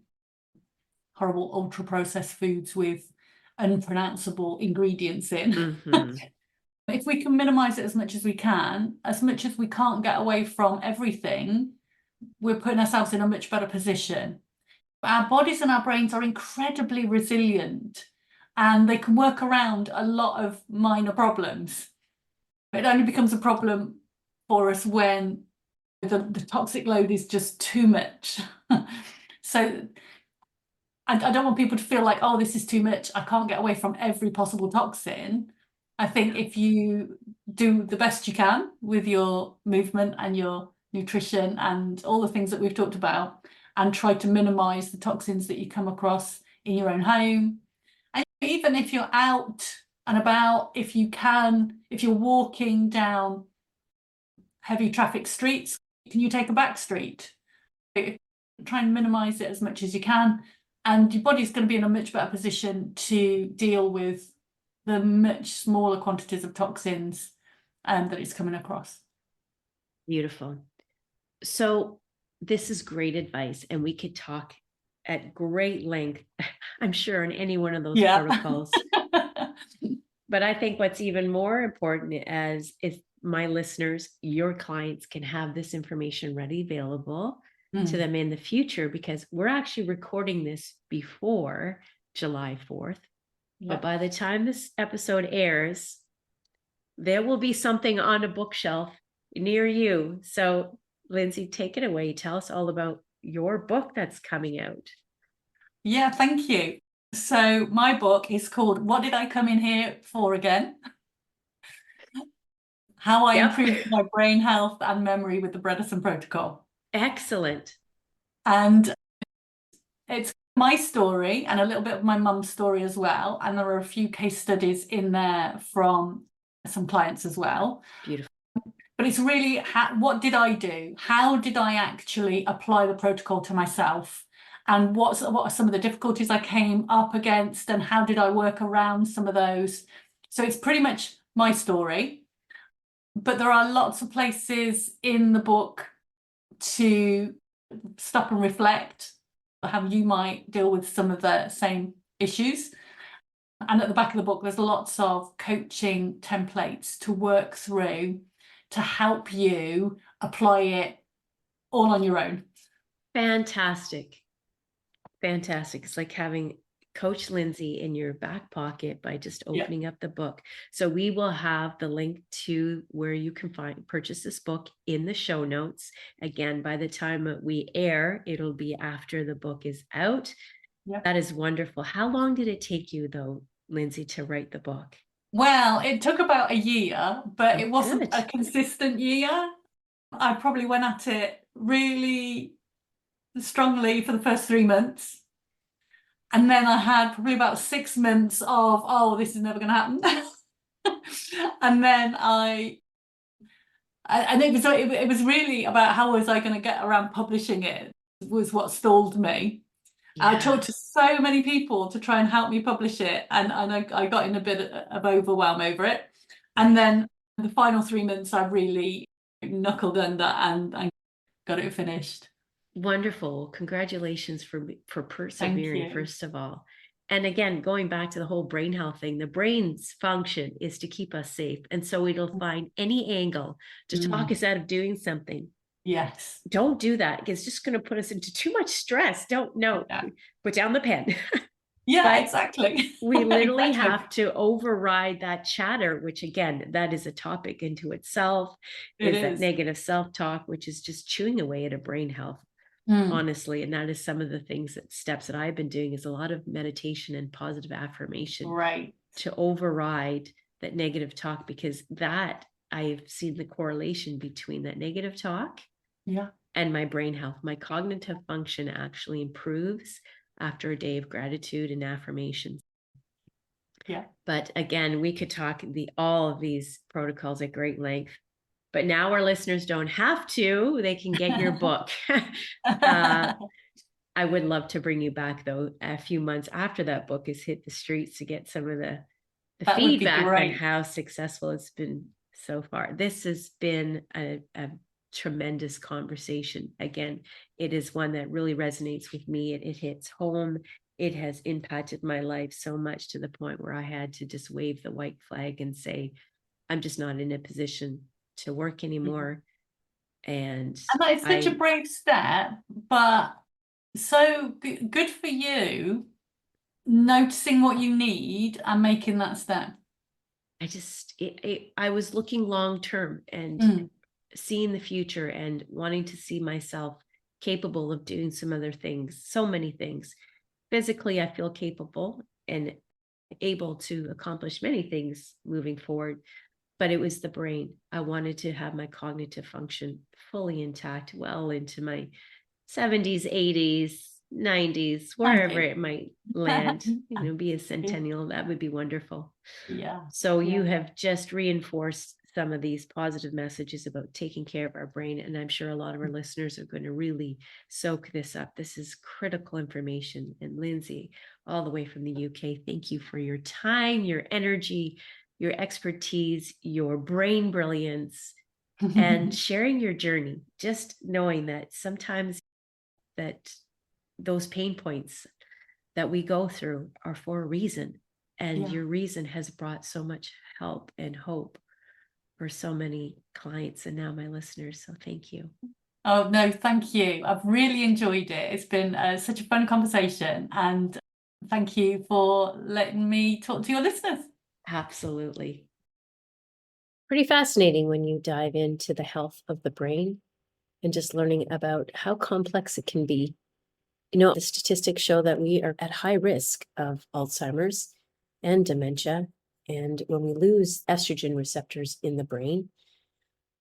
horrible ultra processed foods with unpronounceable ingredients in. If we can minimize it as much as we can, as much as we can't get away from everything, we're putting ourselves in a much better position. Our bodies and our brains are incredibly resilient, and they can work around a lot of minor problems. It only becomes a problem for us when the toxic load is just too much. So I don't want people to feel like, oh, this is too much, I can't get away from every possible toxin. I think if you do the best you can with your movement and your nutrition and all the things that we've talked about, and try to minimize the toxins that you come across in your own home. And even if you're out and about, if you can, if you're walking down heavy traffic streets, can you take a back street? Try and minimize it as much as you can, and your body's going to be in a much better position to deal with the much smaller quantities of toxins that it's coming across. Beautiful. So this is great advice, and we could talk at great length, I'm sure, on any one of those protocols. But I think what's even more important is if my listeners, your clients, can have this information ready, available to them in the future, because we're actually recording this before July 4th. But by the time this episode airs, there will be something on a bookshelf near you. So Lindsey, take it away. Tell us all about your book that's coming out. Yeah, thank you. So my book is called What Did I Come in Here For Again? How I Yep. Improved My Brain Health and Memory with the Bredesen Protocol. Excellent. And it's my story and a little bit of my mum's story as well. And there are a few case studies in there from some clients as well. Beautiful. But it's really, what did I do? How did I actually apply the protocol to myself? And what are some of the difficulties I came up against, and how did I work around some of those? So it's pretty much my story, but there are lots of places in the book to stop and reflect how you might deal with some of the same issues. And at the back of the book, there's lots of coaching templates to work through to help you apply it all on your own. Fantastic. Fantastic. It's like having Coach Lindsey in your back pocket by just opening up the book. So we will have the link to where you can purchase this book in the show notes. Again, by the time we air, it'll be after the book is out. That is wonderful. How long did it take you though, Lindsey, to write the book? Well, it took about a year, but it wasn't good. a consistent year. I probably went at it really strongly for the first 3 months. And then I had probably about 6 months of, oh, this is never going to happen. And then it was really about how was I going to get around publishing it was what stalled me. I talked to so many people to try and help me publish it, and I got in a bit of overwhelm over it. And then the final 3 months, I really knuckled under and got it finished. Wonderful. Congratulations for persevering, first of all. And again, going back to the whole brain health thing, the brain's function is to keep us safe. And so it'll find any angle to talk us out of doing something. Yes. Don't do that. It's just going to put us into too much stress. Put down the pen. Yeah, exactly. We literally have to override that chatter, which again, that is a topic into itself. Is that negative self-talk, which is just chewing away at a brain health. Honestly, and that is some of the steps that I've been doing is a lot of meditation and positive affirmation to override that negative talk, because that I've seen the correlation between that negative talk and my brain health. My cognitive function actually improves after a day of gratitude and affirmations. But again, we could talk all of these protocols at great length. But now our listeners don't have to. They can get your book. I would love to bring you back, though, a few months after that book has hit the streets to get some of the feedback on how successful it's been so far. This has been a tremendous conversation. Again, it is one that really resonates with me. It hits home. It has impacted my life so much to the point where I had to just wave the white flag and say, I'm just not in a position to work anymore. And that is such a brave step, but so good for you, noticing what you need and making that step. I was looking long term and seeing the future and wanting to see myself capable of doing some other things, so many things. Physically, I feel capable and able to accomplish many things moving forward. But it was the brain. I wanted to have my cognitive function fully intact, well into my 70s, 80s, 90s, wherever it might land, be a centennial. That would be wonderful. So you have just reinforced some of these positive messages about taking care of our brain. And I'm sure a lot of our listeners are going to really soak this up. This is critical information. And Lindsey, all the way from the UK, thank you for your time, your energy, your expertise, your brain brilliance, and sharing your journey. Just knowing that sometimes that those pain points that we go through are for a reason. And your reason has brought so much help and hope for so many clients and now my listeners. So thank you. Oh, no, thank you. I've really enjoyed it. It's been such a fun conversation. And thank you for letting me talk to your listeners. Absolutely. Pretty fascinating when you dive into the health of the brain and just learning about how complex it can be The statistics show that we are at high risk of Alzheimer's and dementia. And when we lose estrogen receptors in the brain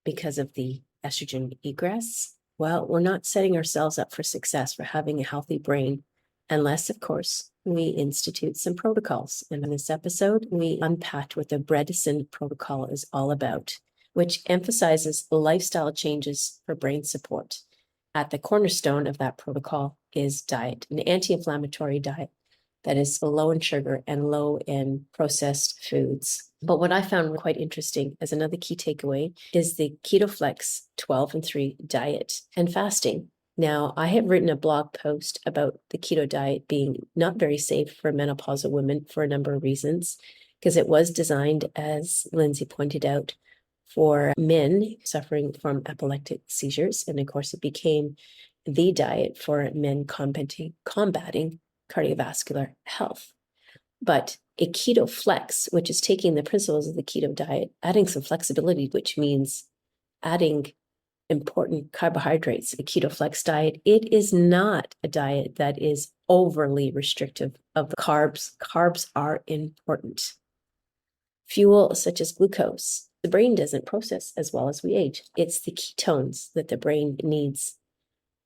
because of the estrogen egress, well, we're not setting ourselves up for success for having a healthy brain, unless, of course, we institute some protocols. And in this episode, we unpacked what the Bredesen Protocol is all about, which emphasizes lifestyle changes for brain support. At the cornerstone of that protocol is diet, an anti-inflammatory diet that is low in sugar and low in processed foods. But what I found quite interesting as another key takeaway is the KetoFlex 12-3 diet and fasting. Now, I have written a blog post about the keto diet being not very safe for menopausal women for a number of reasons, because it was designed, as Lindsey pointed out, for men suffering from epileptic seizures. And of course, it became the diet for men combating cardiovascular health. But a keto flex, which is taking the principles of the keto diet, adding some flexibility, which means adding important carbohydrates, a keto flex diet, it is not a diet that is overly restrictive of the carbs. Carbs are important. Fuel such as glucose, the brain doesn't process as well as we age. It's the ketones that the brain needs.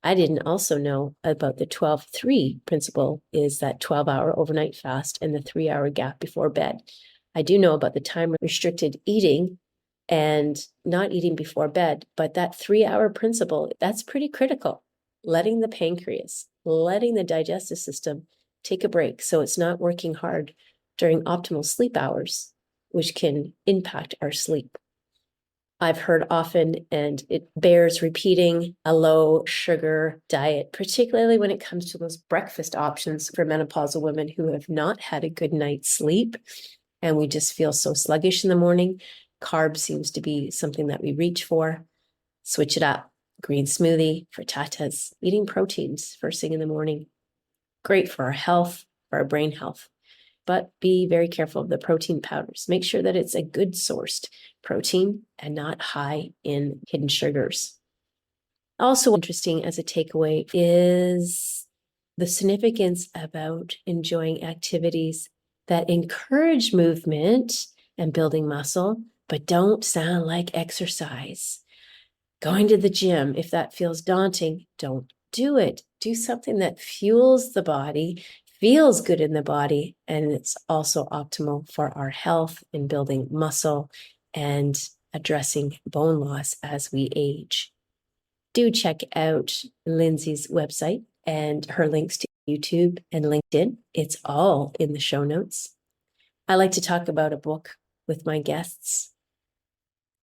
I didn't also know about the 12-3 principle, is that 12-hour overnight fast and the 3-hour gap before bed. I do know about the time restricted eating and not eating before bed, but that 3-hour principle, that's pretty critical. Letting the pancreas, letting the digestive system take a break so it's not working hard during optimal sleep hours, which can impact our sleep. I've heard often, and it bears repeating, a low sugar diet, particularly when it comes to those breakfast options for menopausal women who have not had a good night's sleep, and we just feel so sluggish in the morning. Carb seems to be something that we reach for. Switch it up. Green smoothie, frittatas, eating proteins first thing in the morning. Great for our health, for our brain health. But be very careful of the protein powders. Make sure that it's a good sourced protein and not high in hidden sugars. Also interesting as a takeaway is the significance about enjoying activities that encourage movement and building muscle, but don't sound like exercise. Going to the gym, if that feels daunting, don't do it. Do something that fuels the body, feels good in the body, and it's also optimal for our health in building muscle and addressing bone loss as we age. Do check out Lindsey's website and her links to YouTube and LinkedIn. It's all in the show notes. I like to talk about a book with my guests.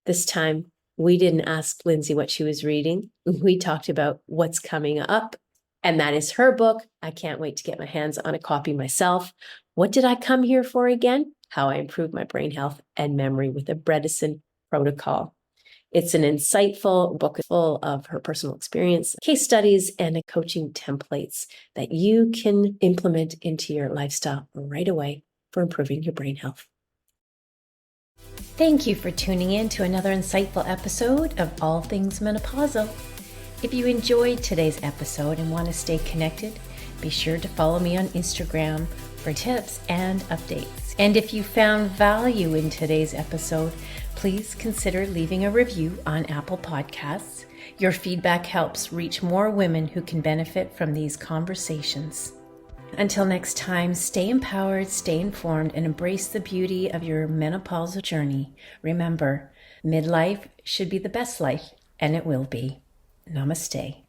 This time, we didn't ask Lindsey what she was reading. We talked about what's coming up. And that is her book. I can't wait to get my hands on a copy myself. What did I come here for again? How I improved my brain health and memory with the Bredesen Protocol. It's an insightful book full of her personal experience, case studies, and coaching templates that you can implement into your lifestyle right away for improving your brain health. Thank you for tuning in to another insightful episode of All Things Menopausal. If you enjoyed today's episode and want to stay connected, be sure to follow me on Instagram for tips and updates. And if you found value in today's episode, please consider leaving a review on Apple Podcasts. Your feedback helps reach more women who can benefit from these conversations. Until next time, stay empowered, stay informed, and embrace the beauty of your menopausal journey. Remember, midlife should be the best life, and it will be. Namaste.